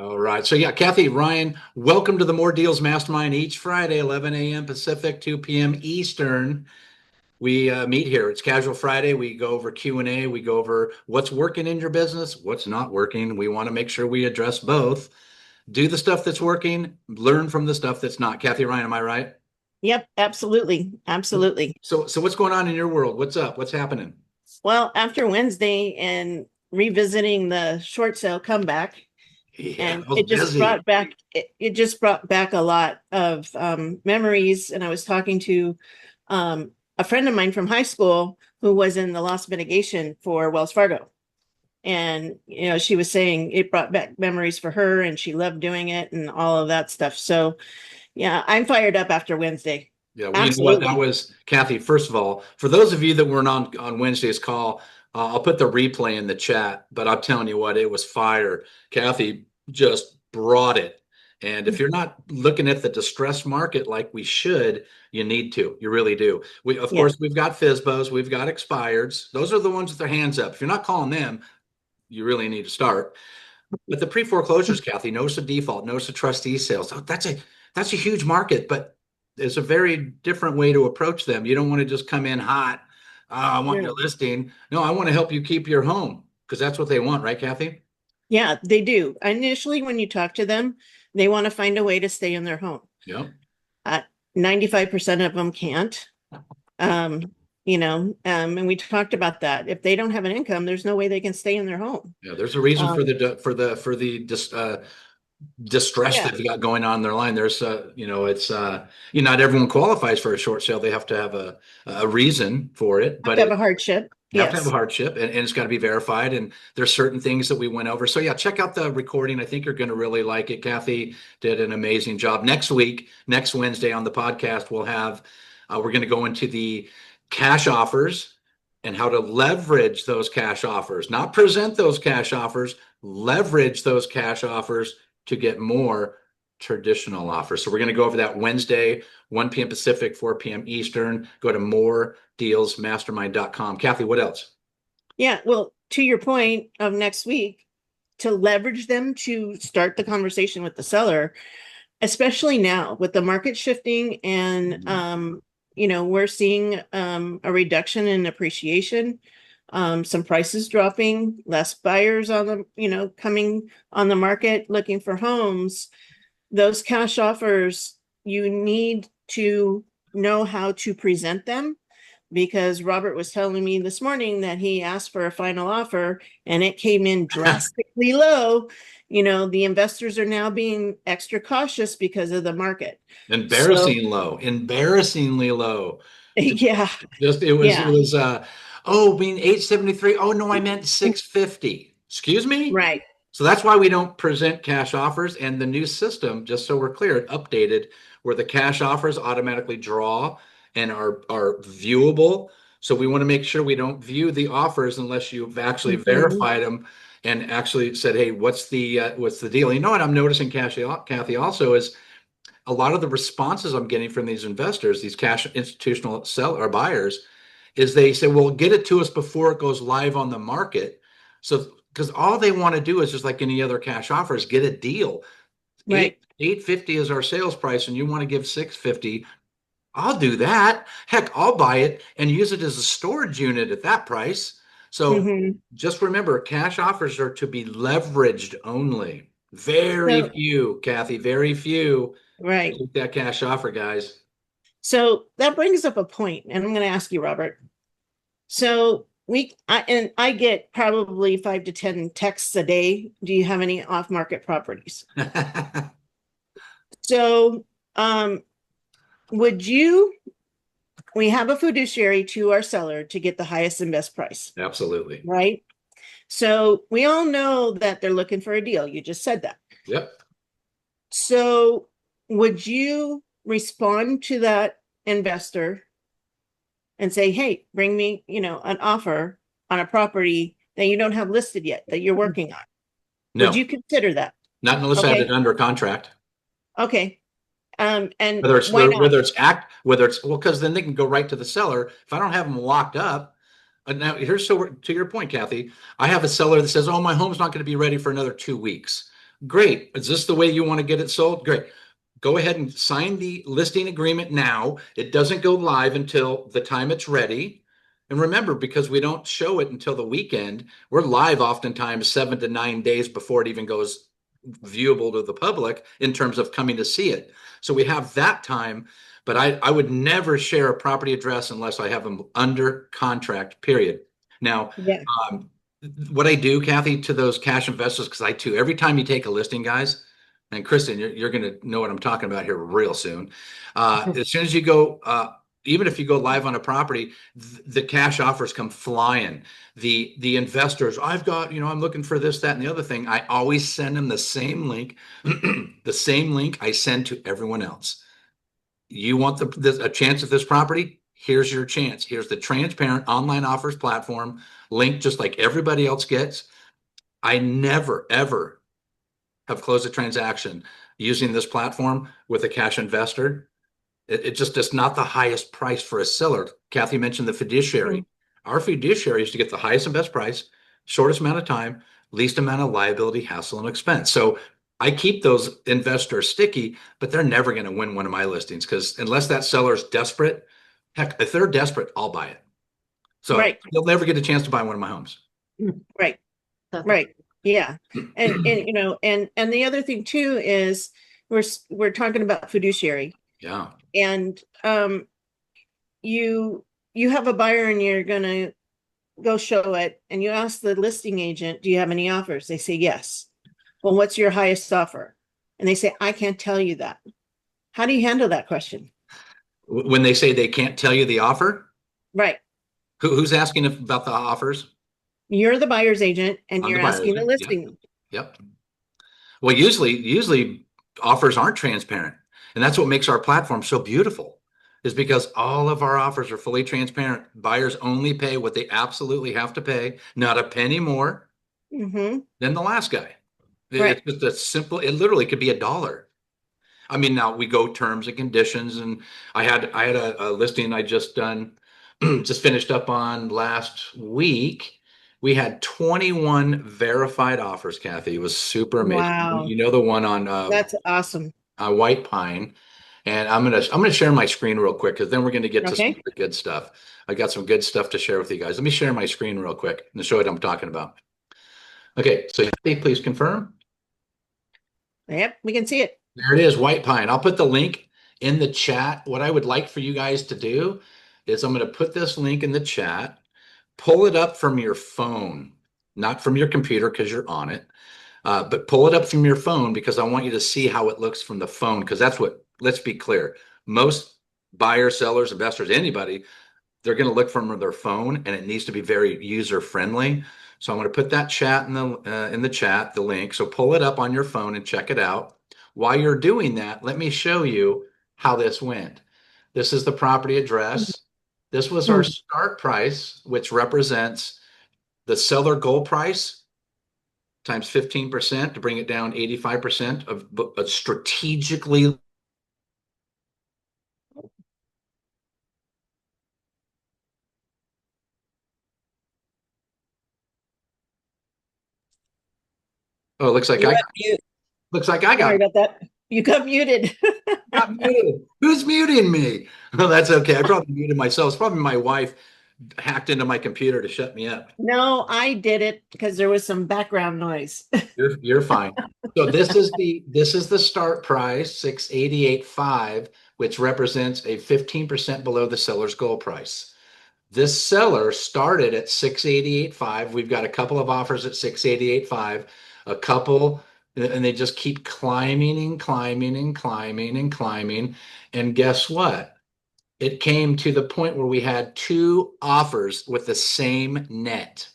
All right. So yeah, Kathy, Ryan, welcome to the More Deals Mastermind each Friday, 11 a.m. Pacific, 2 p.m. Eastern. We meet here. It's Casual Friday. We go over Q&A. We go over what's working in your business, what's not working. We want to make sure we address both. Do the stuff that's working, learn from the stuff that's not. Kathy, Ryan, am I right? Yep, absolutely. Absolutely. So what's going on in your world? What's up? What's happening? Well, after Wednesday and revisiting the short sale comeback, Yeah, and I was busy. it just brought back a lot of memories. And I was talking to a friend of mine from high school who was in the loss mitigation for Wells Fargo. And she was saying it brought back memories for her and she loved doing it and all of that stuff. So yeah, I'm fired up after Wednesday. Yeah, well, you know what? That Absolutely. was Kathy. First of all, for those of you that weren't on Wednesday's call, I'll put the replay in the chat. But I'm telling you what, it was fire. Kathy just brought it. And if you're not looking at the distressed market like we should, you need to. You really do. We, of Yeah. course, we've got FISBOs, we've got expireds. Those are the ones with their hands up. If you're not calling them, you really need to start. But the pre-foreclosures, Kathy, notice the default, notice the trustee sales. Oh, that's a huge market, but it's a very different way to approach them. You don't want to just come in hot. I want your No. listing. No, I want to help you keep your home because that's what they want, right, Kathy? Yeah, they do. Initially, when you talk to them, they want to find a way to stay in their home. Yep. Uh, 95% of them can't. Um, and we talked about that. If they don't have an income, there's no way they can stay in their home. Yeah, there's a reason for Um, the distress yeah, they've got going on in their line. There's it's not everyone qualifies for a short sale. They have to have a reason for it, have but to have it a hardship. you have to have a Yes. hardship and it's got to be verified. And there's certain things that we went over. So yeah, check out the recording. I think you're going to really like it. Kathy did an amazing job. Next week, next Wednesday on the podcast, we're going to go into the cash offers and how to leverage those cash offers, not present those cash offers, leverage those cash offers to get more traditional offers. So we're going to go over that Wednesday, 1 p.m. Pacific, 4 p.m. Eastern. Go to moredealsmastermind.com. Kathy, what else? Yeah. Well, to your point of next week, to leverage them to start the conversation with the seller, especially now with the market shifting and Mhm. we're seeing a reduction in appreciation, some prices dropping, less buyers on the coming on the market looking for homes. Those cash offers, you need to know how to present them, because Robert was telling me this morning that he asked for a final offer and it came in drastically low. The investors are now being extra cautious because of the market. So, Embarrassingly low. Just, yeah, just it yeah, was oh, being 873. Oh no, I meant 650. Excuse me? right. So that's why we don't present cash offers. And the new system, just so we're clear, it updated where the cash offers automatically draw and are viewable. So we want to make sure we don't view the offers unless you've actually Mhm. verified them and actually said, "Hey, what's the deal?" You know what I'm noticing, Kathy, also is a lot of the responses I'm getting from these investors, these cash institutional sell or buyers, is they say, "Well, get it to us before it goes live on the market." So because all they want to do is just like any other cash offers, get a deal. Right. 850 is our sales price, and you want to give 650. I'll do that. Heck, I'll buy it and use it as a storage unit at that price. So Hmm. just remember, cash offers are to be leveraged only. Very So, few, Kathy, very few. right. Keep that cash offer, guys. So that brings up a point, and I'm going to ask you, Robert. So I get probably 5 to 10 texts a day. Do you have any off-market properties? So, um, would you, we have a fiduciary to our seller to get the highest and best price, Absolutely. right? So we all know that they're looking for a deal. You just said that. Yep. So would you respond to that investor and say, hey, bring me, an offer on a property that you don't have listed yet, that you're working on? Would No, you consider that? not unless I had it Okay. under contract. Okay. And Whether it's why not? whether it's well, because then they can go right to the seller. If I don't have them locked up, now here's so to your point, Kathy. I have a seller that says, "Oh, my home's not going to be ready for another 2 weeks." Great. Is this the way you want to get it sold? Great. Go ahead and sign the listing agreement now. It doesn't go live until the time it's ready. And remember, because we don't show it until the weekend, we're live oftentimes 7 to 9 days before it even goes viewable to the public in terms of coming to see it. So we have that time, but I would never share a property address unless I have them under contract, period. Now, Yeah. um, what I do, Kathy, to those cash investors, because I too, every time you take a listing, guys, and Kristen, you're going to know what I'm talking about here real soon. As soon as you go, even if you go live on a property, the cash offers come flying. The investors, I've got, I'm looking for this, that, and the other thing. I always send them the same link, the same link I send to everyone else. You want a chance at this property? Here's your chance. Here's the transparent online offers platform link, just like everybody else gets. I never, ever have closed a transaction using this platform with a cash investor. It just is not the highest price for a seller. Kathy mentioned the fiduciary. Mhm. Our fiduciary is to get the highest and best price, shortest amount of time, least amount of liability, hassle, and expense. So I keep those investors sticky, but they're never going to win one of my listings because unless that seller is desperate, heck, if they're desperate, I'll buy it. So Right. they'll never get a chance to buy one of my homes. Right. Right. Yeah. And and the other thing too is we're talking about fiduciary, Yeah. and you you have a buyer and you're gonna go show it, and you ask the listing agent, do you have any offers? They say yes. Well, what's your highest offer? And they say, I can't tell you that. How do you handle that question? When they say they can't tell you the offer, Right. who's asking about the offers? You're the buyer's agent and I'm you're the buyer asking the agent. Yep. listing. Yep. Well, usually offers aren't transparent. And that's what makes our platform so beautiful, is because all of our offers are fully transparent. Buyers only pay what they absolutely have to pay, not a penny more Mm-hmm. than the last guy. It's Right. just a simple, it literally could be a dollar. I mean, now we go terms and conditions, and I had a listing I just done, just finished up on last week. We had 21 verified offers, Kathy. It was super amazing. Wow. You know the one on That's awesome. White Pine, and I'm gonna share my screen real quick because then we're gonna get to some Okay. of the good stuff. I got some good stuff to share with you guys. Let me share my screen real quick and show you what I'm talking about. Okay, so please confirm. Yep, we can see it. There it is, White Pine. I'll put the link in the chat. What I would like for you guys to do is I'm going to put this link in the chat. Pull it up from your phone, not from your computer because you're on it, but pull it up from your phone because I want you to see how it looks from the phone because that's what, let's be clear. Most buyers, sellers, investors, anybody, they're going to look from their phone and it needs to be very user friendly. So I'm going to put that chat in the chat, the link. So pull it up on your phone and check it out. While you're doing that, let me show you how this went. This is the property address. This was our Mhm. start price, which represents the seller goal price times 15% to bring it down 85% of a strategically. Oh, it You got mute. looks like I Sorry got about that. You got muted. muted. Who's muting me? Well, that's okay. I probably muted myself. It's probably my wife hacked into my computer to shut me up. No, I did it because there was some background noise. You're fine. So this is the start price, 688.5, which represents a 15% below the seller's goal price. This seller started at 688.5. We've got a couple of offers at 688.5, a couple, and they just keep climbing and climbing and climbing and climbing. And guess what? It came to the point where we had two offers with the same net.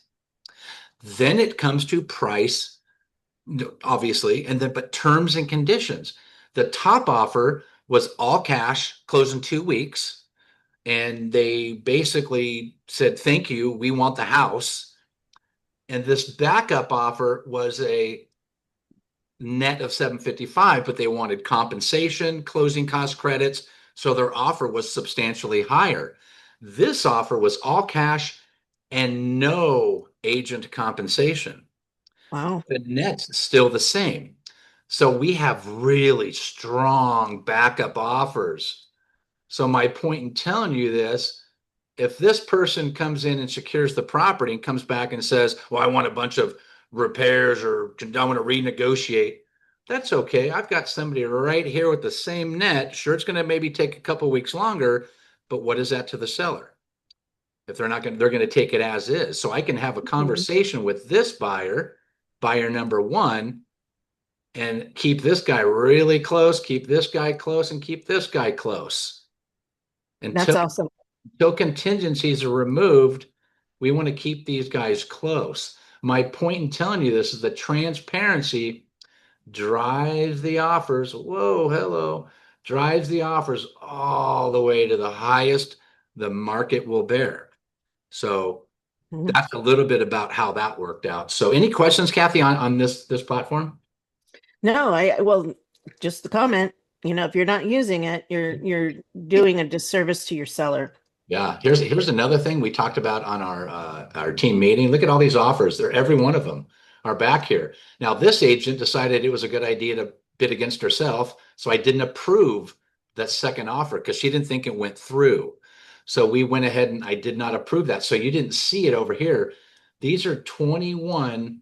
Then it comes to price, obviously, and then but terms and conditions. The top offer was all cash, close in 2 weeks, and they basically said, "Thank you, we want the house." And this backup offer was a net of 755, but they wanted compensation, closing cost credits, so their offer was substantially higher. This offer was all cash and no agent compensation. Wow. The net's still the same. So we have really strong backup offers. So my point in telling you this, if this person comes in and secures the property and comes back and says, well, I want a bunch of repairs or I want to renegotiate, that's okay. I've got somebody right here with the same net. Sure, it's going to maybe take a couple weeks longer, but what is that to the seller? If they're not going to, they're going to take it as is. So I can have a Mhm. conversation with this buyer, buyer number one, and keep this guy really close, keep this guy close, and keep this guy close That's until awesome. until contingencies are removed. We want to keep these guys close. My point in telling you this is that transparency drives the offers. Whoa, hello, drives the offers all the way to the highest the market will bear. So Mhm. that's a little bit about how that worked out. So any questions, Kathy, on this platform? No, well, just the comment, if you're not using it, you're doing a disservice to your seller. Yeah, here's another thing we talked about on our team meeting. Look at all these offers. They're every one of them are back here. Now, this agent decided it was a good idea to bid against herself, so I didn't approve that second offer because she didn't think it went through. So we went ahead and I did not approve that. So you didn't see it over here. These are 21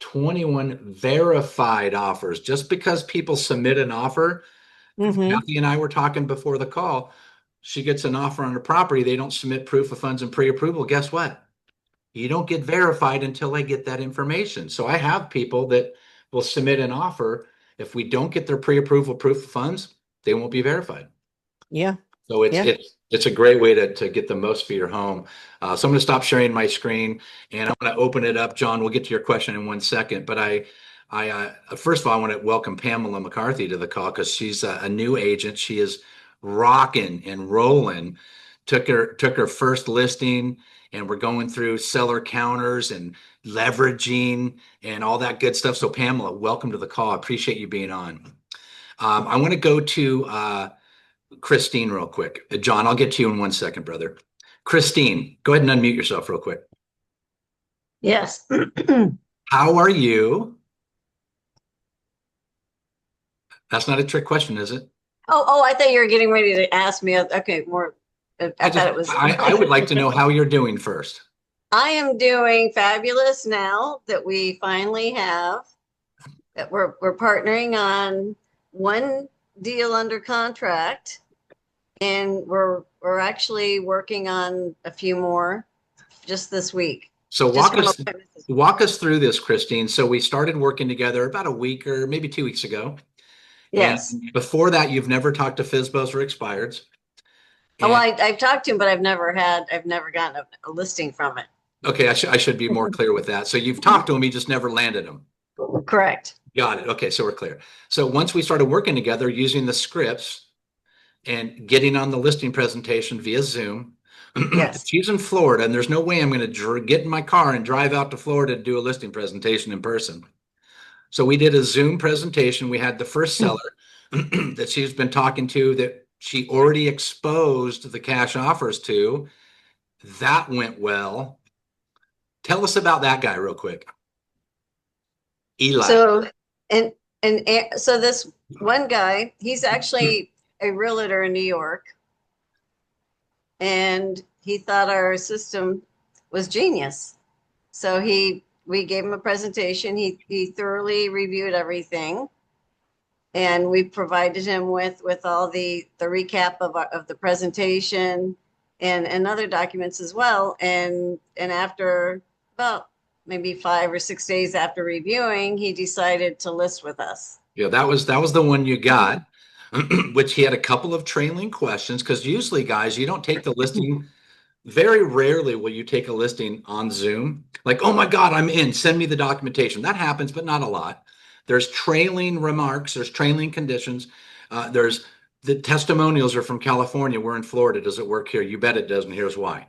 verified offers. Just because people submit an offer, Hmm. Kathy and I were talking before the call. She gets an offer on a property, they don't submit proof of funds and pre-approval. Guess what? You don't get verified until I get that information. So I have people that will submit an offer. If we don't get their pre-approval proof of funds, they won't be verified. Yeah. So it's Yeah. it's it's a great way to get the most for your home. So I'm going to stop sharing my screen and I'm going to open it up. John, we'll get to your question in 1 second. But first of all, I want to welcome Pamela McCarthy to the call because she's a new agent. She is rocking and rolling. Took her first listing, and we're going through seller counters and leveraging and all that good stuff. So Pamela, welcome to the call. I appreciate you being on. I want to go to Christine real quick. John, I'll get to you in 1 second, brother. Christine, go ahead and unmute yourself real quick. Yes. How are you? That's not a trick question, is it? Oh, I thought you were getting ready to ask me. Okay, more. I I thought just it was. I would like to know how you're doing first. I am doing fabulous now that we finally have that we're partnering on one deal under contract, and we're actually working on a few more just this week. So Just walk from us appointments. walk us through this, Christine. So we started working together about a week or maybe 2 weeks ago. And Yes. before that, you've never talked to FSBOs or expireds. Oh, well, And I've talked to him, but I've never gotten a listing from it. okay, I should be more clear with that. So you've talked to him, you just never landed him. Correct. Got it. Okay, so we're clear. So once we started working together using the scripts and getting on the listing presentation via Zoom, Yes. she's in Florida, and there's no way I'm going to get in my car and drive out to Florida to do a listing presentation in person. So we did a Zoom presentation. We had the first seller that she's been talking to that she already exposed the cash offers to. That went well. Tell us about that guy real quick. Eli. So, and so this one guy, he's actually a realtor in New York, and he thought our system was genius. So we gave him a presentation. He thoroughly reviewed everything, and we provided him with all the recap of the presentation and other documents as well. And after about maybe 5 or 6 days after reviewing, he decided to list with us. Yeah, that was the one you got, which he had a couple of trailing questions because usually, guys, you don't take the listing. Very rarely will you take a listing on Zoom. Like, oh my God, I'm in. Send me the documentation. That happens, but not a lot. There's trailing remarks. There's trailing conditions. There's the testimonials are from California. We're in Florida. Does it work here? You bet it does, and here's why.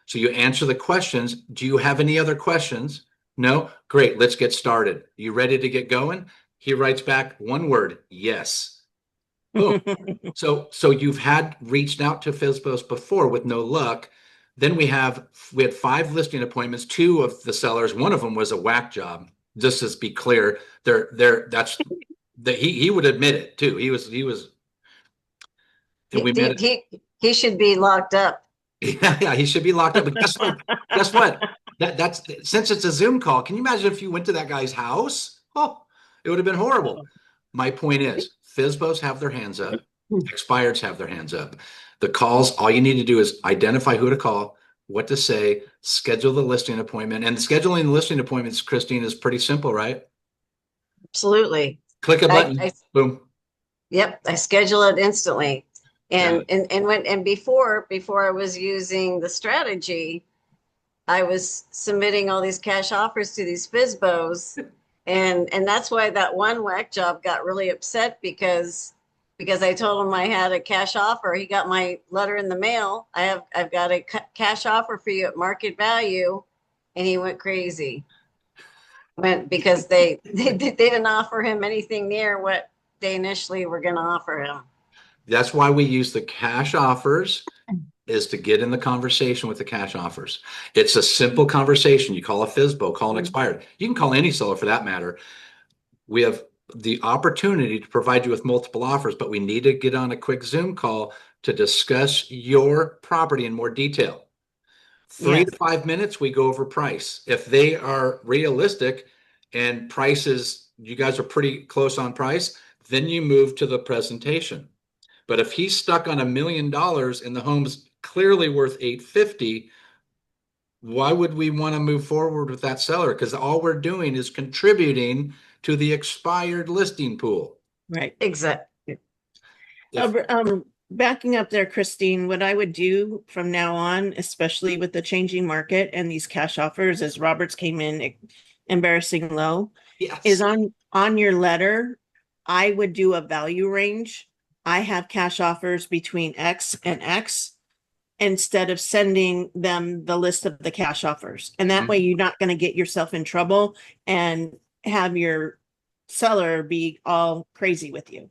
So you answer the questions. Do you have any other questions? No? Great. Let's get started. You ready to get going? He writes back one word, yes. Boom. So you've had reached out to FSBOs before with no luck. Then we had 5 listing appointments. 2 of the sellers, one of them was a whack job. just to be clear, that's that he would admit it too. And we met. He should be locked up. Yeah, he should be locked up. But guess what? Guess what? That's since it's a Zoom call. Can you imagine if you went to that guy's house? Oh, it would have been horrible. My point is, FSBOs have their hands up. Expireds have their hands up. The calls, all you need to do is identify who to call, what to say, schedule the listing appointment. And scheduling the listing appointments, Christine, is pretty simple, right? Absolutely. Click a button, boom. Yep, I schedule it instantly. And Yeah. and before I was using the strategy, I was submitting all these cash offers to these FSBOs. And that's why that one whack job got really upset because I told him I had a cash offer. He got my letter in the mail. I've got a cash offer for you at market value, and he went crazy. Because they didn't offer him anything near what they initially were going to offer him. That's why we use the cash offers, is to get in the conversation with the cash offers. It's a simple conversation. You call a FSBO, call an expired. You can call any seller for that matter. We have the opportunity to provide you with multiple offers, but we need to get on a quick Zoom call to discuss your property in more detail. 3 to 5 minutes, we go over price. If they are realistic and prices, you guys are pretty close on price, then you move to the presentation. But if he's stuck on $1 million and the home's clearly worth 850, why would we want to move forward with that seller? Because all we're doing is contributing to the expired listing pool. Right. Exactly. Backing up there, Christine, what I would do from now on, especially with the changing market and these cash offers, as Roberts came in embarrassing low, Yes. is on your letter, I would do a value range. I have cash offers between X and X instead of sending them the list of the cash offers. And that way you're not going to get yourself in trouble and have your seller be all crazy with you.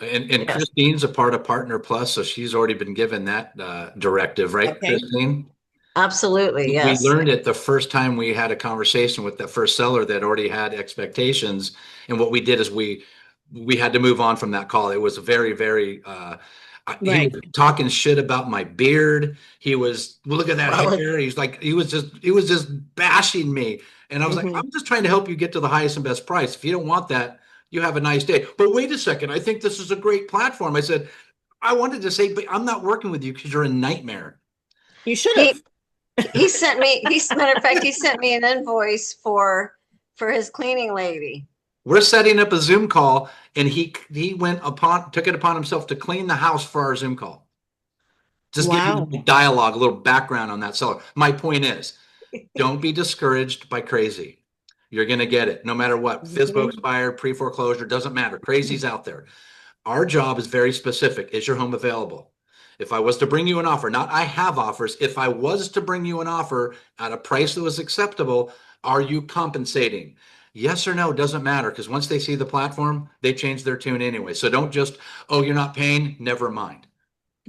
And yes. Christine's a part of Partner Plus, so she's already been given that directive, right, okay. Christine? Absolutely, yes. We learned it the first time we had a conversation with the first seller that already had expectations. And what we did is we had to move on from that call. It was very, very, he was talking shit about my beard. He was, look at that hair. He's like, he was just bashing me. And I was like, I'm just trying to help you get to the highest and best price. If you don't want that, you have a nice day. But wait a second, I think this is a great platform. I said, I wanted to say, but I'm not working with you because you're a nightmare. You should have. He sent me, matter of fact, he sent me an invoice for his cleaning lady. We're setting up a Zoom call, and he took it upon himself to clean the house for our Zoom call. Just give you dialogue, a little background on that seller. My point is, don't be discouraged by crazy. You're going to get it no matter what. FSBO expired, pre-foreclosure, doesn't matter. Crazy's out there. Our job is very specific. Is your home available? If I was to bring you an offer, not I have offers, if I was to bring you an offer at a price that was acceptable, are you compensating? Yes or no, doesn't matter, because once they see the platform, they change their tune anyway. So don't just, oh, you're not paying, never mind.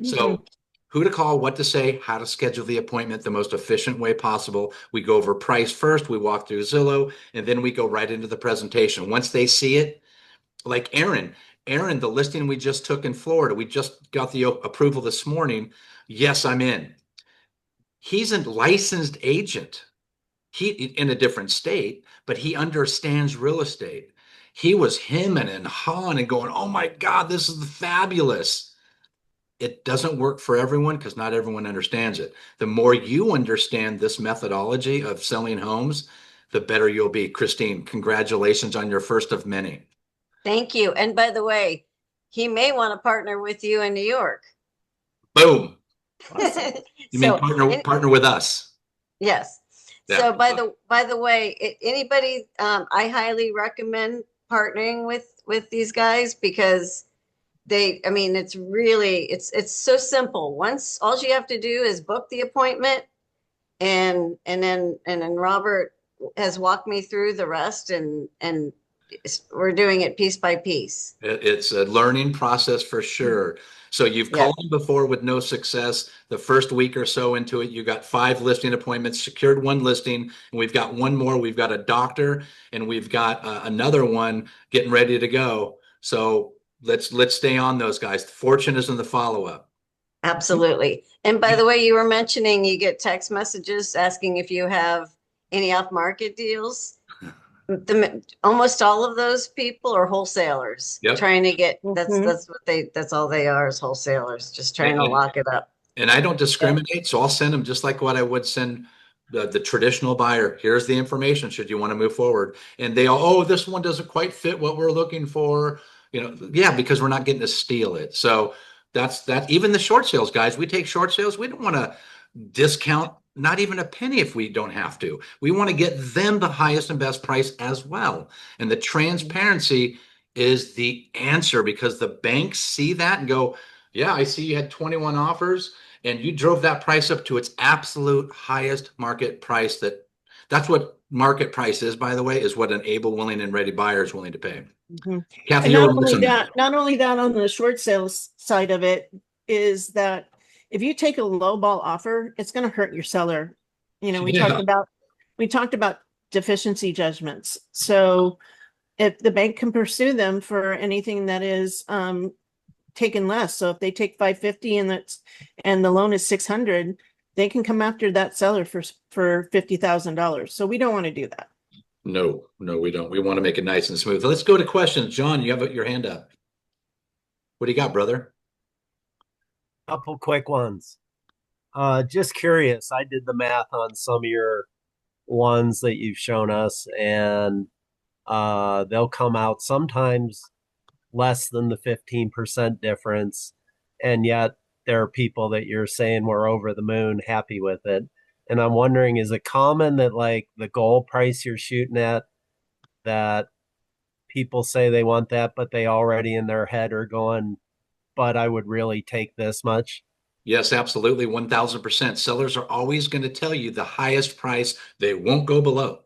So who to call, what to say, how to schedule the appointment the most efficient way possible. We go over price first, we walk through Zillow, and then we go right into the presentation. Once they see it, like Aaron, the listing we just took in Florida, we just got the approval this morning. Yes, I'm in. He's a licensed agent. He in a different state, but he understands real estate. He was hemming and hawing and going, oh my God, this is fabulous. It doesn't work for everyone because not everyone understands it. The more you understand this methodology of selling homes, the better you'll be. Christine, congratulations on your first of many. Thank you. And by the way, he may want to partner with you in New York. Boom. Awesome. You mean partner with us? Yes. Yeah. So by the way, anybody, I highly recommend partnering with these guys because it's really, it's so simple. Once all you have to do is book the appointment and then Robert has walked me through the rest and we're doing it piece by piece. It's a learning process for sure. So you've Yeah. called them before with no success. The first week or so into it, you got 5 listing appointments, secured 1 listing, and we've got 1 more. We've got a doctor, and we've got another one getting ready to go. So let's stay on those guys. Fortune is in the follow-up. Absolutely. And by the way, you were mentioning you get text messages asking if you have any off-market deals. Almost all of those people are wholesalers Yep. trying to get, Mhm. that's all they are, is wholesalers, just trying to And, lock it up. and I don't discriminate, so I'll send them just like what I would send the traditional buyer. Here's the information should you want to move forward. And they all, oh, this one doesn't quite fit what we're looking for. Yeah, because we're not getting to steal it. So that's that. Even the short sales guys, we take short sales. We don't want to discount not even a penny if we don't have to. We want to get them the highest and best price as well. And the transparency is the answer, because the banks see that and go, yeah, I see you had 21 offers and you drove that price up to its absolute highest market price. That's what market price is, by the way, is what an able, willing, and ready buyer is willing to pay. Mhm. Kathy, And you're not remiss only on that, not only that, on the short sales side of it is that if you take a low ball offer, it's going to hurt your seller. We Yeah. talked about deficiency judgments. So if the bank can pursue them for anything that is taken less. So if they take 550 and the loan is 600, they can come after that seller for $50,000. So we don't want to do that. No, we don't. We want to make it nice and smooth. Let's go to questions. John, you have your hand up. What do you got, brother? Couple quick ones. Just curious. I did the math on some of your ones that you've shown us, and they'll come out sometimes less than the 15% difference. And yet there are people that you're saying were over the moon happy with it. And I'm wondering, is it common that like the goal price you're shooting at, that people say they want that, but they already in their head are going, but I would really take this much? Yes, absolutely. 1000%. Sellers are always going to tell you the highest price. They won't go below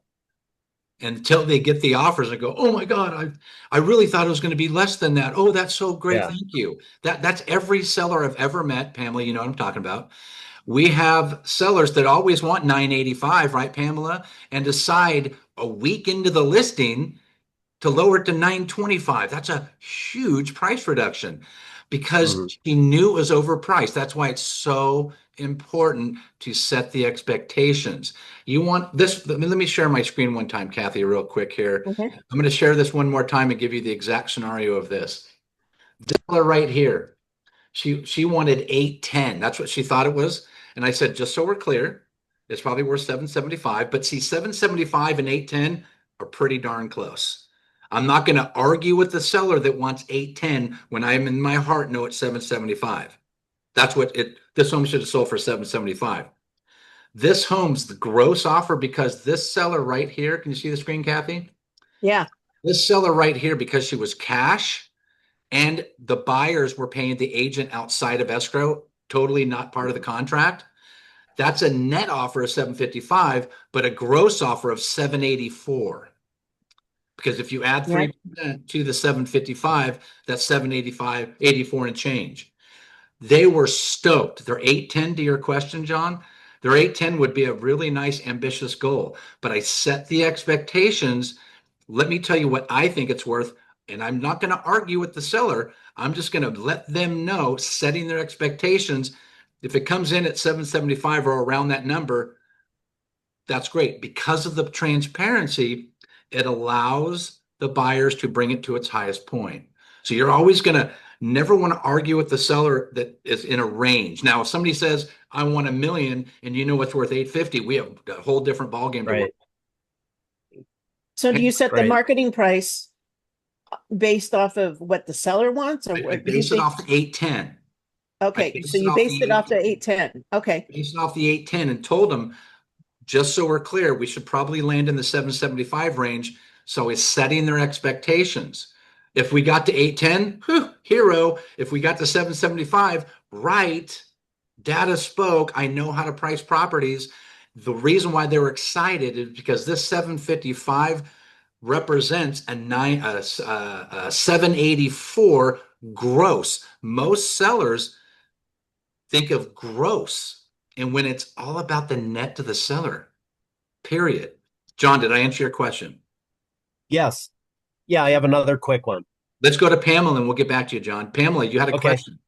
until they get the offers and go, oh my God, I really thought it was going to be less than that. Oh, that's so great. Yeah. Thank you. That's every seller I've ever met. Pamela, you know what I'm talking about. We have sellers that always want 985, right, Pamela? And decide a week into the listing to lower it to 925. That's a huge price reduction because Mhm. she knew it was overpriced. That's why it's so important to set the expectations. You want this. Let me share my screen one time, Kathy, real quick here. Okay. I'm going to share this one more time and give you the exact scenario of this. Seller right here. She wanted 810. That's what she thought it was. And I said, just so we're clear, it's probably worth 775. But see, 775 and 810 are pretty darn close. I'm not going to argue with the seller that wants 810 when I am in my heart know it's 775. That's what this home should have sold for 775. This home's the gross offer because this seller right here, can you see the screen, Kathy? Yeah. This seller right here, because she was cash and the buyers were paying the agent outside of escrow, totally not part of the contract. That's a net offer of 755, but a gross offer of 784. Because if you add Yeah. 3% to the 755, that's 785, 84 and change. They were stoked. Their 810, to your question, John, their 810 would be a really nice, ambitious goal. But I set the expectations. Let me tell you what I think it's worth. And I'm not going to argue with the seller. I'm just going to let them know, setting their expectations. If it comes in at 775 or around that number, that's great. Because of the transparency, it allows the buyers to bring it to its highest point. So you're always going to never want to argue with the seller that is in a range. Now, if somebody says, I want 1 million and you know it's worth 850, we have a whole different ballgame to work. Right. So do you set the Right. marketing price based off of what the seller wants, or I what do you base it think? off the 810. Okay, base so it you off based the it off the 810. 810. Okay. Based off the 810 and told them, just so we're clear, we should probably land in the 775 range. So it's setting their expectations. If we got to 810, hero. If we got to 775, right. Data spoke. I know how to price properties. The reason why they were excited is because this 755 represents a 784 gross. Most sellers think of gross, and when it's all about the net to the seller, period. John, did I answer your question? Yes. Yeah, I have another quick one. Let's go to Pamela and we'll get back to you, John. Pamela, you had a Okay. question.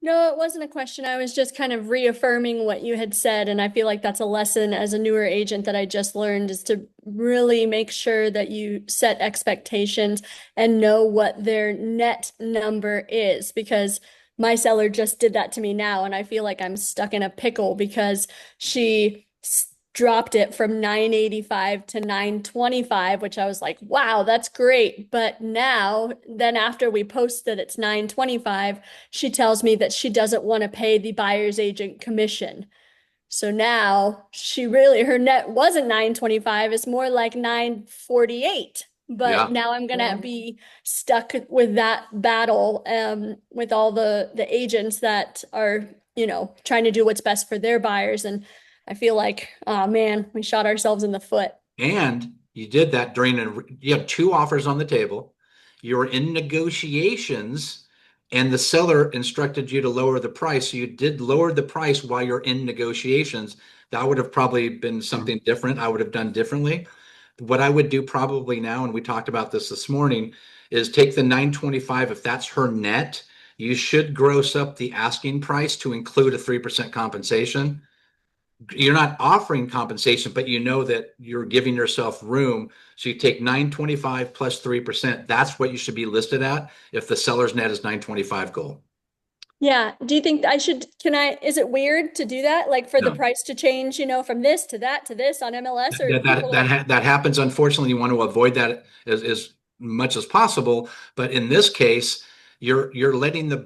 No, it wasn't a question. I was just kind of reaffirming what you had said. And I feel like that's a lesson as a newer agent that I just learned, is to really make sure that you set expectations and know what their net number is, because my seller just did that to me now. And I feel like I'm stuck in a pickle because she dropped it from 985 to 925, which I was like, wow, that's great. But now, then after we post that it's 925, she tells me that she doesn't want to pay the buyer's agent commission. So now her net wasn't 925, it's more like 948. But Yeah. now I'm gonna be stuck with that battle with all the agents that are, trying to do what's best for their buyers. And I feel like, oh man, we shot ourselves in the foot. And you did that you have two offers on the table. You're in negotiations, and the seller instructed you to lower the price. So you did lower the price while you're in negotiations. That would have probably been something different. I would have done differently. What I would do probably now, and we talked about this morning, is take the 925. If that's her net, you should gross up the asking price to include a 3% compensation. You're not offering compensation, but you know that you're giving yourself room. So you take 925 plus 3%. That's what you should be listed at if the seller's net is 925 goal. Yeah. Do you think is it weird to do that? Like for the No. price to change, from this to that to this on MLS, or That happens. Unfortunately, you want to avoid that as much as possible. But in this case, you're letting the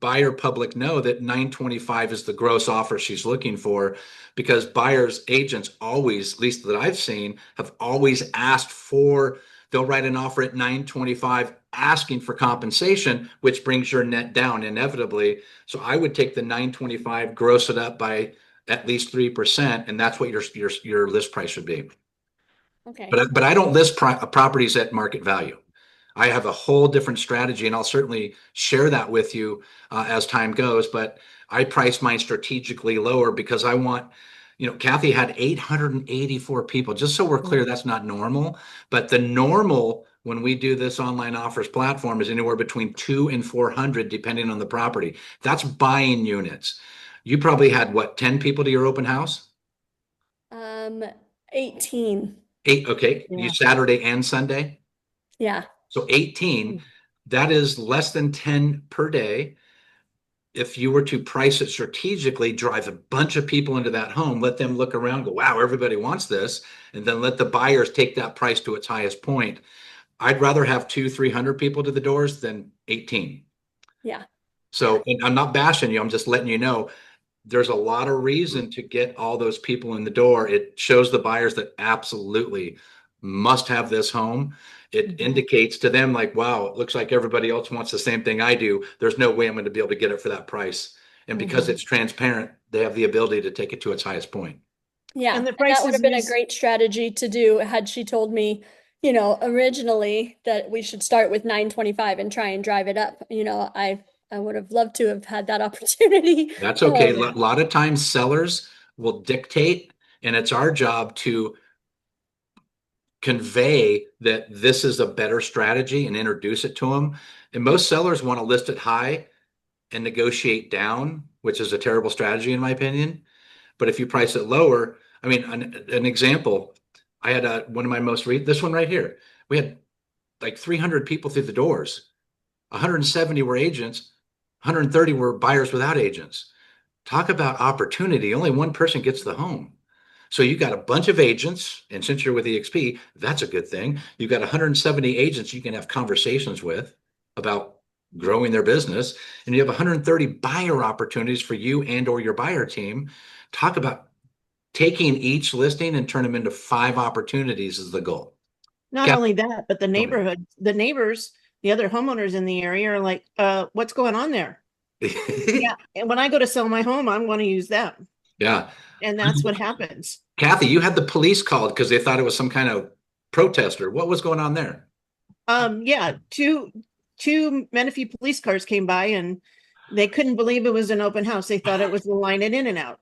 buyer public know that 925 is the gross offer she's looking for, because buyers agents always, at least that I've seen, have always asked for. They'll write an offer at 925 asking for compensation, which brings your net down inevitably. So I would take the 925, gross it up by at least 3%, and that's what your list price should be. okay. But I don't list properties at market value. I have a whole different strategy, and I'll certainly share that with you as time goes. But I price mine strategically lower because I want, Kathy had 884 people. Just so we're clear, that's not normal. But the normal when we do this online offers platform is anywhere between 200 and 400, depending on the property. That's buying units. You probably had what, 10 people to your open house? 18. 8. Okay. Yeah. You Saturday and Sunday? Yeah. So 18, that is less than 10 per day. If you were to price it strategically, drive a bunch of people into that home, let them look around, go, wow, everybody wants this, and then let the buyers take that price to its highest point. I'd rather have 200-300 people to the doors than 18. Yeah. So, and I'm not bashing you, I'm just letting you know there's a lot of reason to get all those people in the door. It shows the buyers that absolutely must have this home. It indicates to them like, wow, it looks like everybody else wants the same thing I do. There's no way I'm going to be able to get it for that price. And because it's transparent, they have the ability to take it to its highest point. Yeah. And the that price would have been a great strategy to do had she told me, originally that we should start with 925 and try and drive it up. I would have loved to have had that opportunity. That's okay. A lot of times sellers will dictate, and it's our job to convey that this is a better strategy and introduce it to them. And most sellers want to list it high and negotiate down, which is a terrible strategy in my opinion. But if you price it lower, I mean, an example, I had one of my this one right here. We had like 300 people through the doors. 170 were agents, 130 were buyers without agents. Talk about opportunity. Only one person gets the home. So you got a bunch of agents, and since you're with EXP, that's a good thing. You've got 170 agents you can have conversations with about growing their business, and you have 130 buyer opportunities for you and or your buyer team. Talk about taking each listing and turn them into 5 opportunities is the goal. Not only that, but the neighbors, the other homeowners in the area are like, what's going on there? Yeah. And when I go to sell my home, I want to use them. Yeah. And that's what happens. Kathy, you had the police called because they thought it was some kind of protester. What was going on there? Yeah, two Menifee police cars came by and they couldn't believe it was an open house. They thought it was the line in and out.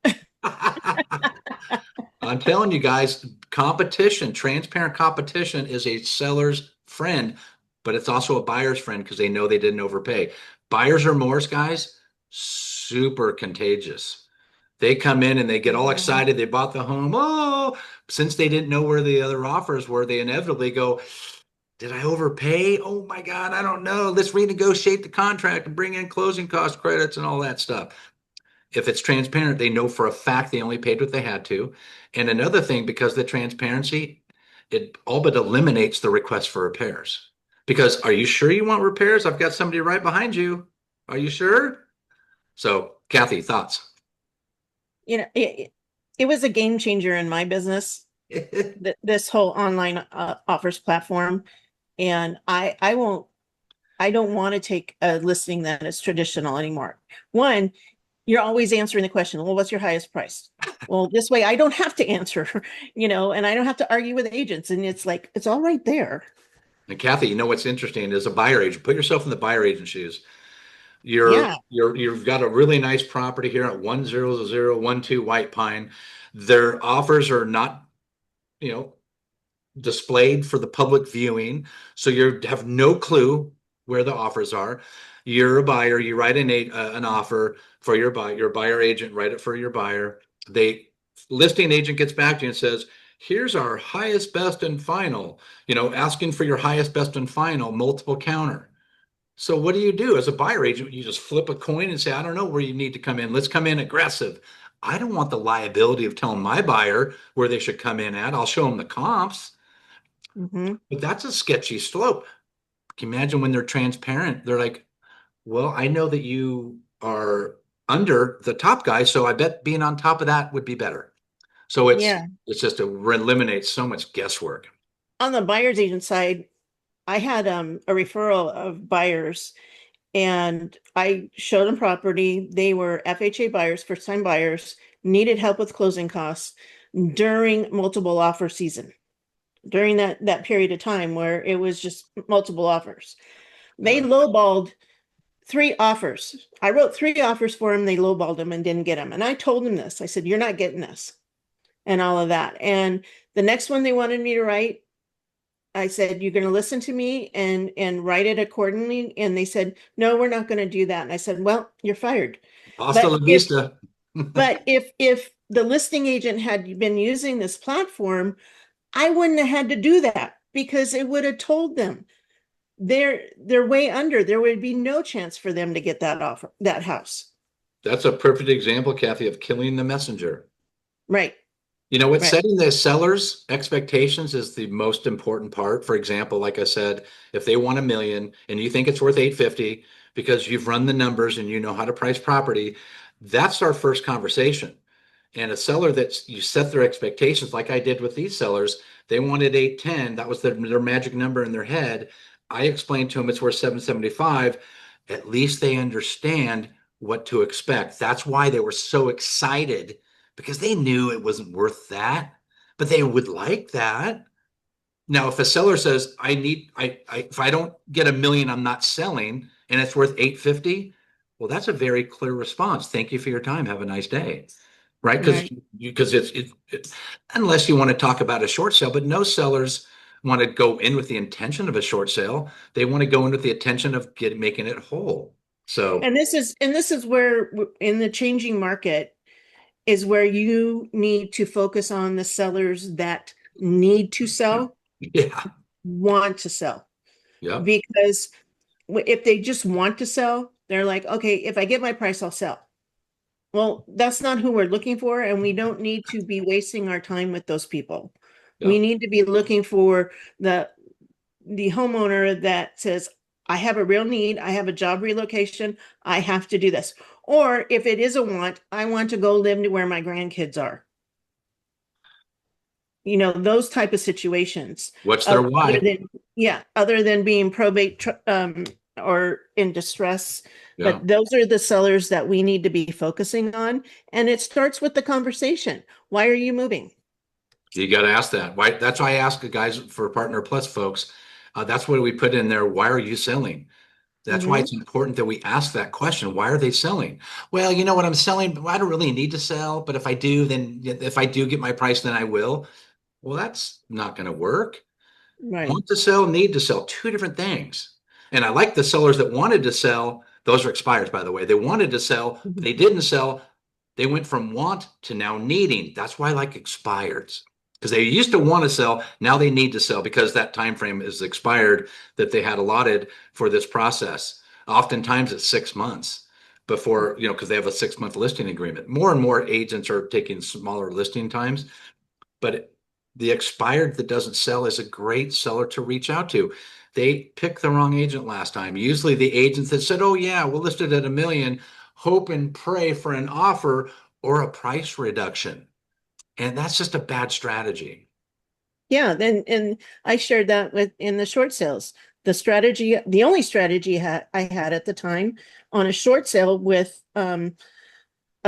I'm telling you guys, competition, transparent competition is a seller's friend, but it's also a buyer's friend because they know they didn't overpay. Buyer's remorse, guys, super contagious. They come in and they get all excited. They bought the home. Oh, since they didn't know where the other offers were, they inevitably go, did I overpay? Oh my God, I don't know. Let's renegotiate the contract and bring in closing cost credits and all that stuff. If it's transparent, they know for a fact they only paid what they had to. And another thing, because of the transparency, it all but eliminates the request for repairs. Because are you sure you want repairs? I've got somebody right behind you. Are you sure? So, Kathy, thoughts? It was a game changer in my business, this whole online offers platform. And I don't want to take a listing that is traditional anymore. One, you're always answering the question, well, what's your highest price? Well, this way I don't have to answer, and I don't have to argue with agents. And it's like, it's all right there. And Kathy, you know what's interesting is a buyer agent. Put yourself in the buyer agent shoes. Yeah. You've got a really nice property here at 10012 White Pine. Their offers are not, you know, displayed for the public viewing. So you have no clue where the offers are. You're a buyer. You write an offer for your buyer. Your buyer agent write it for your buyer. The listing agent gets back to you and says, "Here's our highest, best, and final." Asking for your highest, best, and final multiple counter. So what do you do as a buyer agent? You just flip a coin and say, "I don't know where you need to come in. Let's come in aggressive." I don't want the liability of telling my buyer where they should come in at. I'll show them the comps. Mm-hmm. But that's a sketchy slope. Can you imagine when they're transparent? They're like, well, I know that you are under the top guy, so I bet being on top of that would be better. So Yeah. it's just eliminates so much guesswork. On the buyer's agent side, I had a referral of buyers and I showed them property. They were FHA buyers, first time buyers, needed help with closing costs during multiple offer season, during that period of time where it was just multiple offers. They lowballed 3 offers. I wrote 3 offers for them. They lowballed them and didn't get them. And I told them this. I said, you're not getting this and all of that. And the next one they wanted me to write, I said, you're going to listen to me and write it accordingly. And they said, no, we're not going to do that. And I said, well, you're fired. Hasta la vista. But if the listing agent had been using this platform, I wouldn't have had to do that because it would have told them they're way under. There would be no chance for them to get that offer, that house. That's a perfect example, Kathy, of killing the messenger. Right. You know what? Right. Setting the seller's expectations is the most important part. For example, like I said, if they want $1 million and you think it's worth 850 because you've run the numbers and you know how to price property, that's our first conversation. And a seller that you set their expectations, like I did with these sellers, they wanted 810. That was their magic number in their head. I explained to them it's worth 775. At least they understand what to expect. That's why they were so excited because they knew it wasn't worth that, but they would like that. Now, if a seller says, if I don't get $1 million, I'm not selling, and it's worth 850, well, that's a very clear response. Thank you for your time. Have a nice day. Right? Because it's unless you want to talk about a short sale, but no sellers want to go in with the intention of a short sale. They want to go in with the intention of making it whole. So, And this is where in the changing market is where you need to focus on the sellers that need to sell, yeah, want to sell. yeah, Because if they just want to sell, they're like, okay, if I get my price, I'll sell. Well, that's not who we're looking for, and we don't need to be wasting our time with those people. yeah. We need to be looking for the homeowner that says, I have a real need, I have a job relocation, I have to do this. Or if it is a want, I want to go live to where my grandkids are. Those type of situations. What's their why? Other than being probate or in distress. Yeah. But those are the sellers that we need to be focusing on. And it starts with the conversation. Why are you moving? You got to ask that. Why? That's why I ask the guys for Partner Plus folks. That's what we put in there. Why are you selling? That's why Mhm. it's important that we ask that question. Why are they selling? Well, you know what I'm selling, I don't really need to sell, but if I do, then if I do get my price, then I will. Well, that's not going to work. Right. Want to sell, need to sell, two different things. And I like the sellers that wanted to sell. Those are expires, by the way. They wanted to sell, Mhm. they didn't sell. They went from want to now needing. That's why I like expireds, because they used to want to sell. Now they need to sell because that time frame is expired that they had allotted for this process. Oftentimes it's 6 months before, because they have a 6 month listing agreement. More and more agents are taking smaller listing times, but the expired that doesn't sell is a great seller to reach out to. They picked the wrong agent last time. Usually the agent that said, oh yeah, we'll list it at 1 million, hope and pray for an offer or a price reduction. And that's just a bad strategy. Yeah, then and I shared that with in the short sales. The strategy, the only strategy I had at the time on a short sale with a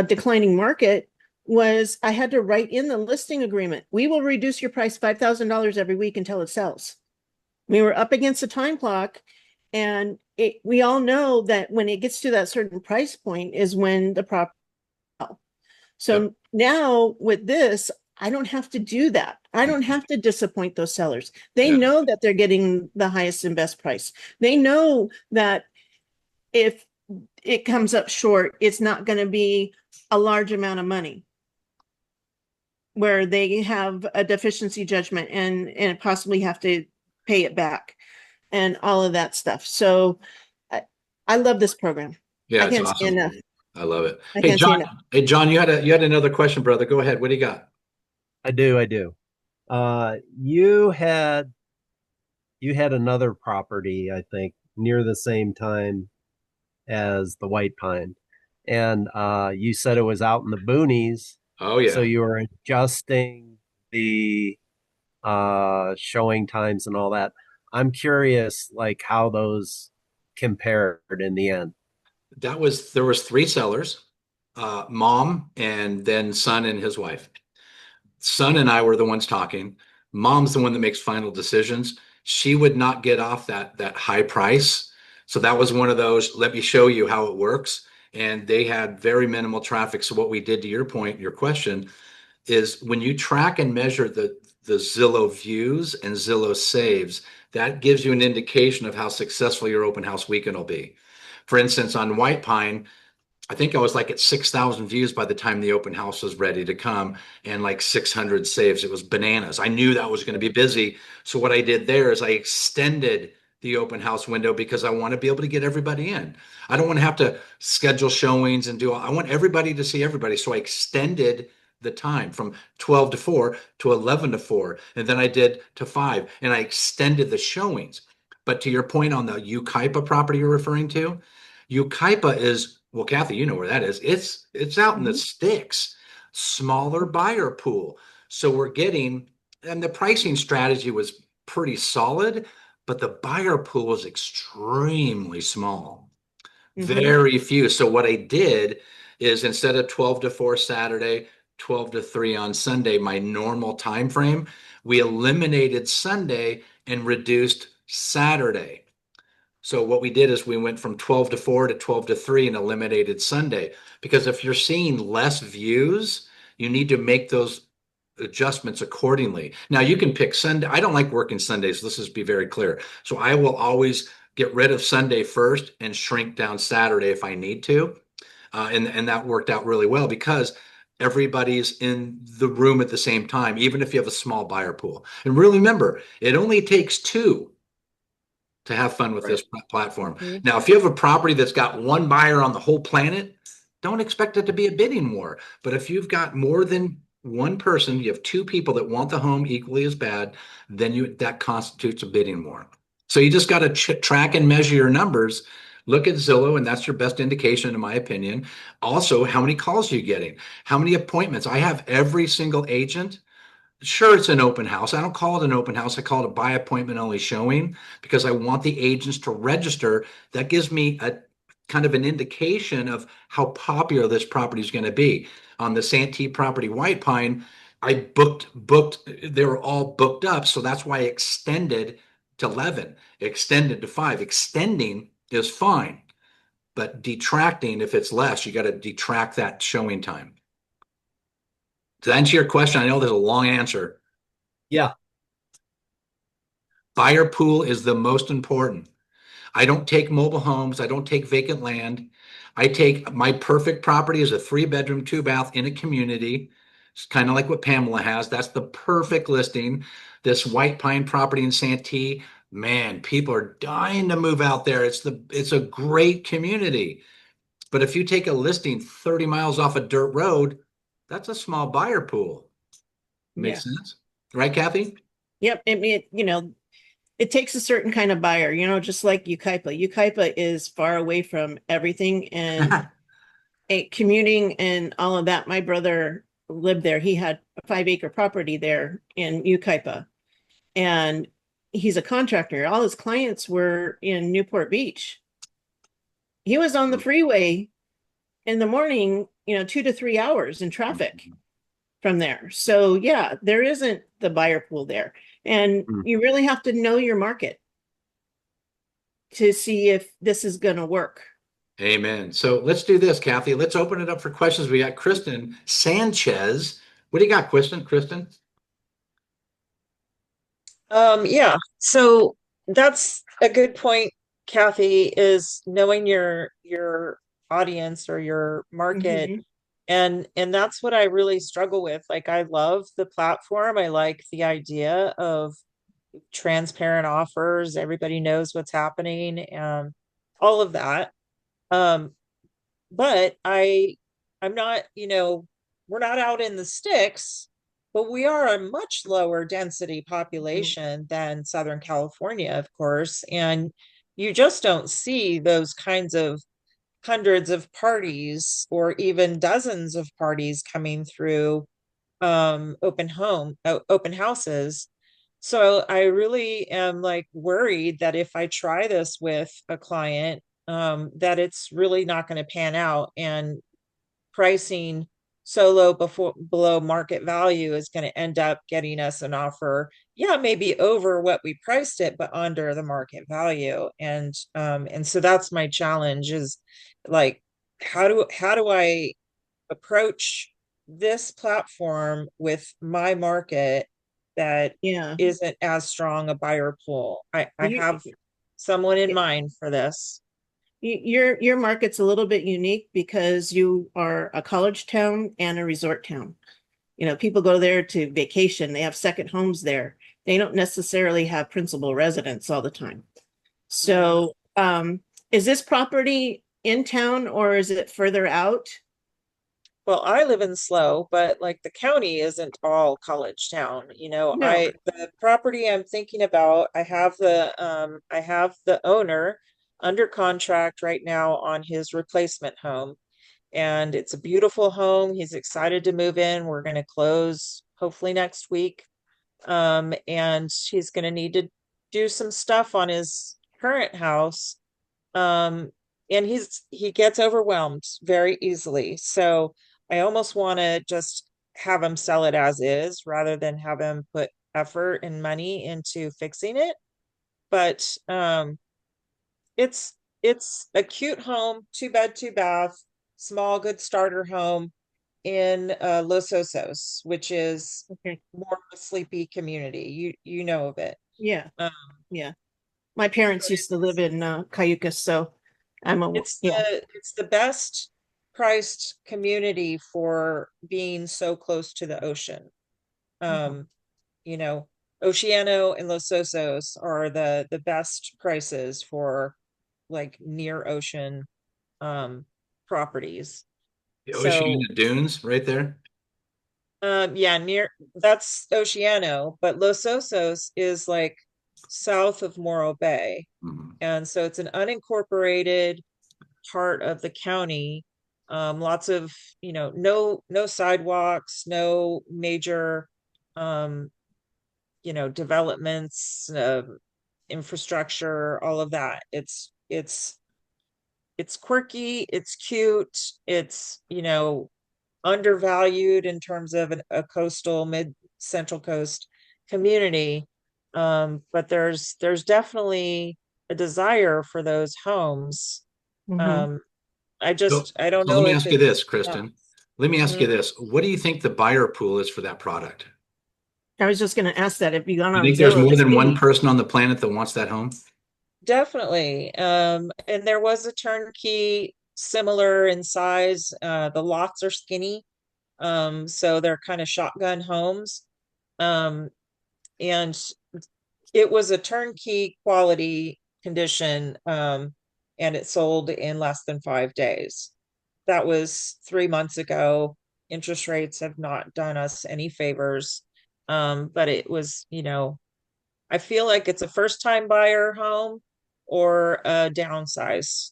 declining market was I had to write in the listing agreement, we will reduce your price $5,000 every week until it sells. We were up against the time clock, and we all know that when it gets to that certain price point is when the property. Yep. So now with this, I don't have to do that. I don't have to disappoint those sellers. They Yeah. know that they're getting the highest and best price. They know that if it comes up short, it's not going to be a large amount of money where they have a deficiency judgment and possibly have to pay it back and all of that stuff. So I, I love this program. Yeah, I it's can't say awesome. enough. I love it. I Hey can't say John, enough. you had another question, brother. Go ahead. What do you got? I do, I do. You had another property, I think, near the same time as the White Pine, and you said it was out in the boonies, Oh so yeah. you were adjusting the showing times and all that. I'm curious, like how those compared in the end. There was three sellers, mom and then son and his wife. Son and I were the ones talking. Mom's the one that makes final decisions. She would not get off that high price. So that was one of those, let me show you how it works. And they had very minimal traffic. So what we did, to your point, your question, is when you track and measure the Zillow views and Zillow saves, that gives you an indication of how successful your open house weekend will be. For instance, on White Pine, I think I was like at 6,000 views by the time the open house was ready to come, and like 600 saves. It was bananas. I knew that was going to be busy. So what I did there is I extended the open house window because I want to be able to get everybody in. I don't want to have to schedule showings and I want everybody to see everybody. So I extended the time from 12 to 4 to 11 to 4. And then I did to 5, and I extended the showings. But to your point on the Ukaipa property you're referring to, Ukaipa is, well, Kathy, you know where that is. It's out in the Mhm. sticks, smaller buyer pool. So we're getting, and the pricing strategy was pretty solid, but the buyer pool was extremely small. Mhm. Very few. So what I did is instead of 12 to 4 Saturday, 12 to 3 on Sunday, my normal time frame, we eliminated Sunday and reduced Saturday. So what we did is we went from 12 to 4 to 12 to 3 and eliminated Sunday. Because if you're seeing less views, you need to make those adjustments accordingly. Now you can pick Sunday. I don't like working Sundays. Let's just be very clear. So I will always get rid of Sunday first and shrink down Saturday if I need to. And that worked out really well because everybody's in the room at the same time, even if you have a small buyer pool. And really remember, it only takes two to have fun with Right. this platform. Mhm. Now, if you have a property that's got one buyer on the whole planet, don't expect it to be a bidding war. But if you've got more than one person, you have two people that want the home equally as bad, then that constitutes a bidding war. So you just got to track and measure your numbers. Look at Zillow, and that's your best indication, in my opinion. Also, how many calls are you getting? How many appointments? I have every single agent. Sure, it's an open house. I don't call it an open house. I call it a by appointment only showing because I want the agents to register. That gives me a kind of an indication of how popular this property is going to be. On the Santee property, White Pine, I booked, they were all booked up. So that's why I extended to 11, extended to 5. Extending is fine, but detracting, if it's less, you got to detract that showing time. To answer your question, I know there's a long answer. Yeah. Buyer pool is the most important. I don't take mobile homes. I don't take vacant land. I take my perfect property is a 3-bedroom, 2-bath in a community. It's kind of like what Pamela has. That's the perfect listing. This White Pine property in Santee, man, people are dying to move out there. It's a great community. But if you take a listing 30 miles off a dirt road, that's a small buyer pool. Yeah. Makes sense, right, Kathy? Yep. I mean, it takes a certain kind of buyer, just like Ukaipa. Ukaipa is far away from everything and commuting and all of that. My brother lived there. He had a 5-acre property there in Ukaipa, and he's a contractor. All his clients were in Newport Beach. He was on the freeway in the morning, 2 to 3 hours in traffic from there. So yeah, there isn't the buyer pool there. And you really have to know your market to see if this is going to work. Amen. So let's do this, Kathy. Let's open it up for questions. We got Kristen Sanchez. What do you got, Kristen? Kristen? Yeah, so that's a good point, Kathy, is knowing your audience or your market. Mhm. And that's what I really struggle with. Like I love the platform. I like the idea of transparent offers. Everybody knows what's happening and all of that. Um, but I'm not, we're not out in the sticks, but we are a much lower density population than Southern California, of course, and you just don't see those kinds of hundreds of parties or even dozens of parties coming through open houses. So I really am like worried that if I try this with a client, that it's really not going to pan out, and pricing so low before below market value is going to end up getting us an offer, yeah, maybe over what we priced it, but under the market value. And so that's my challenge, is like, how do I approach this platform with my market that Yeah. isn't as strong a buyer pool? I You, have someone in mind for this. your market's a little bit unique because you are a college town and a resort town. People go there to vacation. They have second homes there. They don't necessarily have principal residence all the time. So, is this property in town or is it further out? Well, I live in Slow, but like the county isn't all college town. No. The property I'm thinking about, I have the owner under contract right now on his replacement home. And it's a beautiful home. He's excited to move in. We're going to close hopefully next week. And he's going to need to do some stuff on his current house. Um, and he gets overwhelmed very easily. So I almost want to just have him sell it as is rather than have him put effort and money into fixing it. But it's a cute home, 2 bed, 2 bath, small, good starter home in Los Osos, which is Okay. more of a sleepy community. You know of it. Yeah. Um, Yeah. My parents used to live in Cayucas, so yeah. it's the best priced community for being so close to the ocean. Um, you know, Oceano and Los Osos are the best prices for like near ocean um properties. The So Oceana Dunes right there. yeah, near that's Oceano, but Los Osos is like south of Morro Bay. Mhm. And so it's an unincorporated part of the county. Lots of, no sidewalks, no major um, developments, infrastructure, all of that. It's quirky, it's cute, it's, undervalued in terms of a coastal mid central coast community. But there's definitely a desire for those homes. Mhm. Um, So, I don't so let know me if ask you it's this, Kristen. Let me ask you Mhm. this. What do you think the buyer pool is for that product? I was just gonna ask that. If you gone You on think there's Zillow more to than one see, person on the planet that wants that home? Definitely. And there was a turnkey similar in size. The lots are skinny. So they're kind of shotgun homes. Um, and it was a turnkey quality condition. And it sold in less than 5 days. That was 3 months ago. Interest rates have not done us any favors. But it was, I feel like it's a first time buyer home or a downsize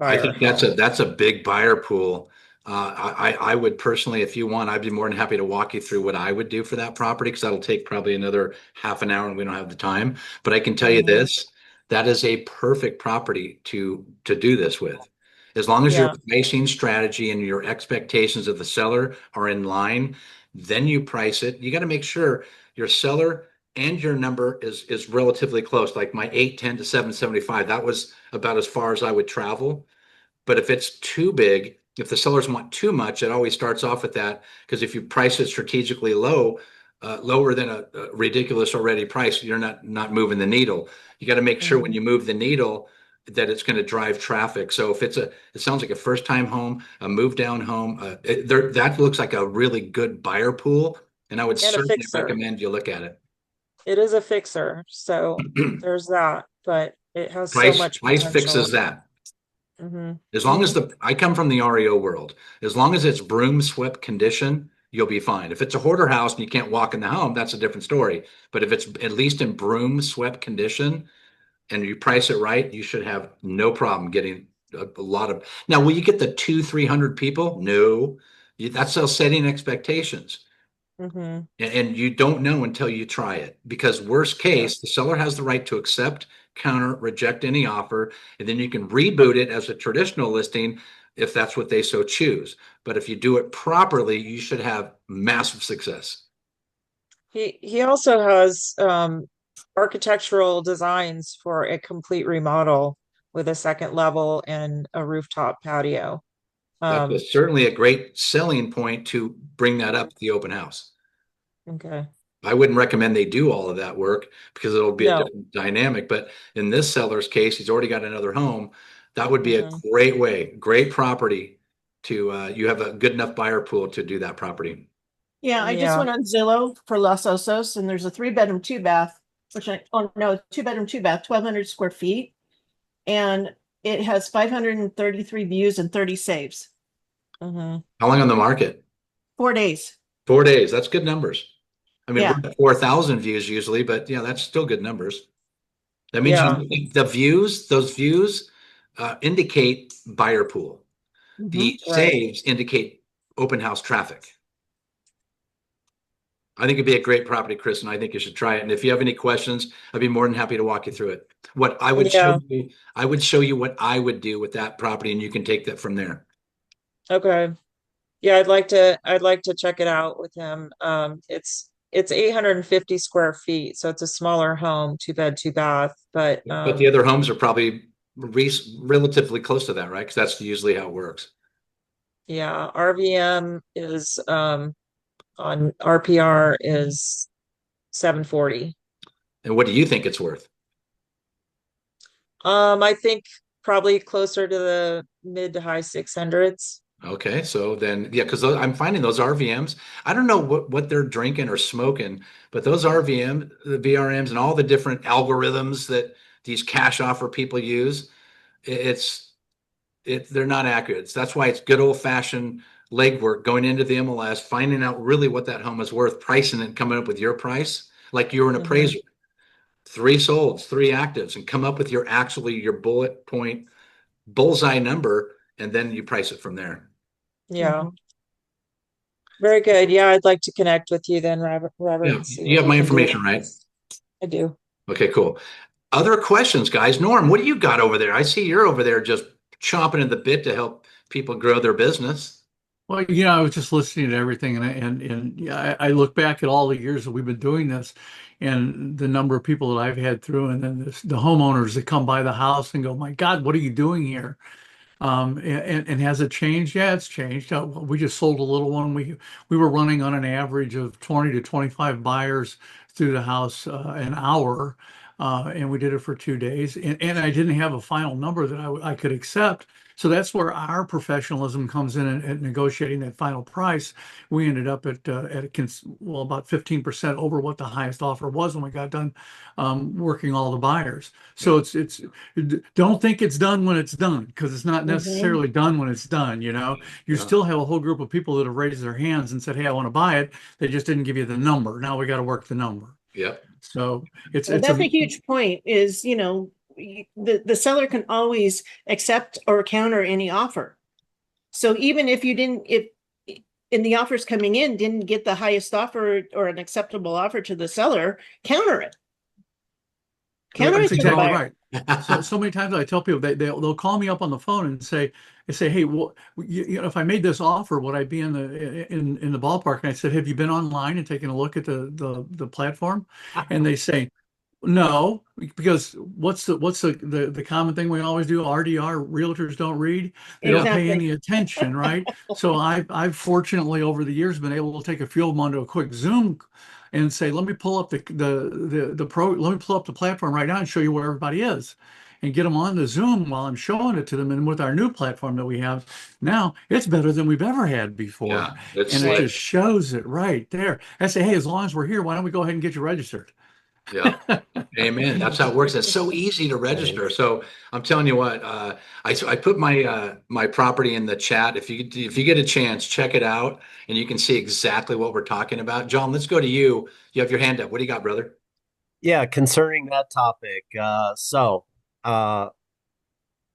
I buyer think that's a home. that's a big buyer pool. I would personally, if you want, I'd be more than happy to walk you through what I would do for that property because that'll take probably another half an hour and we don't have the time. But I can tell you Mhm. this, that is a perfect property to do this with. As long as your Yeah. pricing strategy and your expectations of the seller are in line, then you price it. You got to make sure your seller and your number is relatively close. Like my 810 to 775, that was about as far as I would travel. But if it's too big, if the sellers want too much, it always starts off with that. Because if you price it strategically lower than a ridiculous already price, you're not moving the needle. You got to make sure when Mhm. you move the needle that it's going to drive traffic. So if it sounds like a first time home, a move down home, that looks like a really good buyer pool. And I would And a certainly fixer. recommend you look at it. It is a fixer. So there's that, but it has so much Price potential. fixes that. Hmm. As long as I come from the REO world, as long as it's broom swept condition, you'll be fine. If it's a hoarder house and you can't walk in the home, that's a different story. But if it's at least in broom swept condition and you price it right, you should have no problem getting a lot of. Now, will you get the 300 people? No, that's still setting expectations. Hmm. And you don't know until you try it because worst Yeah. case, the seller has the right to accept, counter, reject any offer, and then you can reboot it as a traditional listing if that's what they so choose. But if you do it properly, you should have massive success. He also has architectural designs for a complete remodel with a second level and a rooftop patio. That's Um, certainly a great selling point to bring that up at the open house. okay. I wouldn't recommend they do all of that work because it'll be a No. different dynamic. But in this seller's case, he's already got another home. That would be a Hmm. great way, great property to you have a good enough buyer pool to do that property. yeah, I just Yeah. went on Zillow for Los Osos, and there's a 3 bedroom, 2 bath, oh no, 2 bedroom, 2 bath, 1,200 square feet, and it has 533 views and 30 saves. Hmm. How long on the market? 4 days. 4 days. That's good numbers. I mean, Yeah. we're at 4,000 views usually, but yeah, that's still good numbers. That means Yeah. the views, those views indicate buyer pool. Hmm. The Right. saves indicate open house traffic. I think it'd be a great property, Chris, and I think you should try it. And if you have any questions, I'd be more than happy to walk you through it. What Yeah. I would show you what I would do with that property, and you can take that from there. Okay. Yeah, I'd like to check it out with him. It's 850 square feet, so it's a smaller home, 2 bed, 2 bath, but But the other homes are probably relatively close to that, right? Because that's usually how it works. yeah, RVM is on RPR is 740. And what do you think it's worth? I think probably closer to the mid to high 600s. Okay, so then, yeah, because I'm finding those RVMs. I don't know what they're drinking or smoking, but those the VRMs, and all the different algorithms that these cash offer people use, it's they're not accurate. That's why it's good old fashioned legwork going into the MLS, finding out really what that home is worth, pricing it, and coming up with your price, like you're an Hmm. appraiser. 3 solds, 3 actives, and come up with your bullet point bullseye number, and then you price it from there. Yeah, Hmm. very good. Yeah, I'd like to connect with you then, Robert, Yeah, and see you what have we my can do information, about right? this. I do. Okay, cool. Other questions, guys? Norm, what do you got over there? I see you're over there just chomping at the bit to help people grow their business. Well, I was just listening to everything, and yeah, I look back at all the years that we've been doing this, and the number of people that I've had through, and then the homeowners that come by the house and go, "My God, what are you doing here?" And has it changed? Yeah, it's changed. We just sold a little one. We were running on an average of 20 to 25 buyers through the house an hour, and we did it for 2 days. And I didn't have a final number that I could accept. So that's where our professionalism comes in at negotiating that final price. We ended up well, about 15% over what the highest offer was when we got done working all the buyers. So don't think it's done when it's done, because it's not Mhm. necessarily done when it's done. You Yeah. still have a whole group of people that have raised their hands and said, "Hey, I want to buy it." They just didn't give you the number. Now we got to work the number. Yep. So Well, it's that's a a huge point is, the seller can always accept or counter any offer. So even if you didn't, if in the offers coming in didn't get the highest offer or an acceptable offer to the seller, counter it. Counter that's it to the exactly buyer. right. So many times I tell people they'll call me up on the phone and say, "Hey, well, if I made this offer, would I be in the ballpark?" And I said, "Have you been online and taken a look at the platform?" And they say, "No," because what's the common thing we always do? RDR, realtors don't read. They don't pay Exactly. any attention, right? So I've fortunately over the years been able to take a few of them onto a quick Zoom and say, "Let me pull up let me pull up the platform right now and show you where everybody is." And get them on the Zoom while I'm showing it to them. And with our new platform that we have now, it's better than we've ever had before. Yeah. It's And it slick. just shows it right there. I say, "Hey, as long as we're here, why don't we go ahead and get you registered?" Yeah. Amen. That's how it works. It's so easy to register. So I'm telling you what, I put my property in the chat. If you get a chance, check it out, and you can see exactly what we're talking about. John, let's go to you. You have your hand up. What do you got, brother? Yeah, concerning that topic. Uh,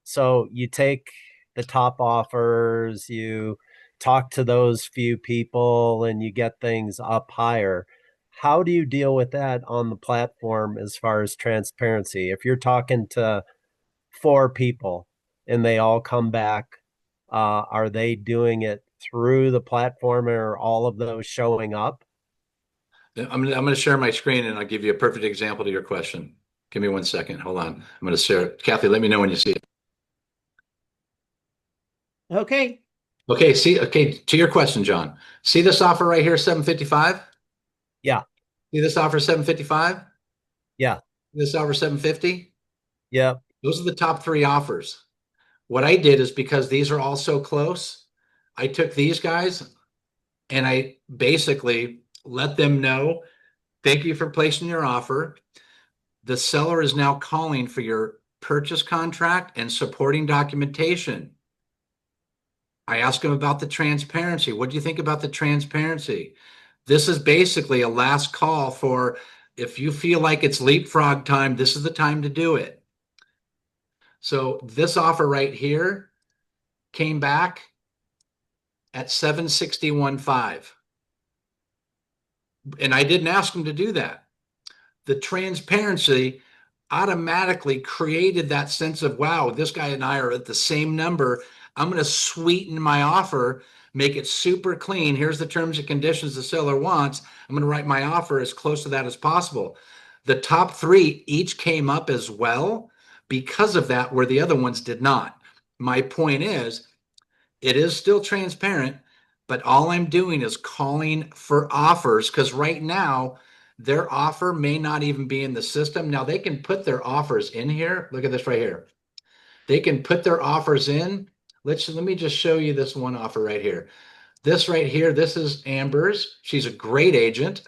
so you take the top offers, you talk to those few people, and you get things up higher. How do you deal with that on the platform as far as transparency? If you're talking to four people and they all come back, are they doing it through the platform, or all of those showing up? I'm gonna share my screen and I'll give you a perfect example to your question. Give me 1 second. Hold on. I'm gonna share. Kathy, let me know when you see it. Okay. Okay. Okay. To your question, John. See this offer right here, 755? Yeah, See this offer, 755? yeah, This offer, 750? yeah. Those are the top three offers. What I did is because these are all so close, I took these guys and I basically let them know, thank you for placing your offer. The seller is now calling for your purchase contract and supporting documentation. I ask them about the transparency. What do you think about the transparency? This is basically a last call for if you feel like it's leapfrog time, this is the time to do it. So this offer right here came back at 761.5. And I didn't ask them to do that. The transparency automatically created that sense of, wow, this guy and I are at the same number. I'm going to sweeten my offer, make it super clean. Here's the terms and conditions the seller wants. I'm going to write my offer as close to that as possible. The top three each came up as well because of that, where the other ones did not. My point is, it is still transparent, but all I'm doing is calling for offers because right now their offer may not even be in the system. Now they can put their offers in here. Look at this right here. They can put their offers in. Let me just show you this one offer right here. This right here, this is Amber's. She's a great agent.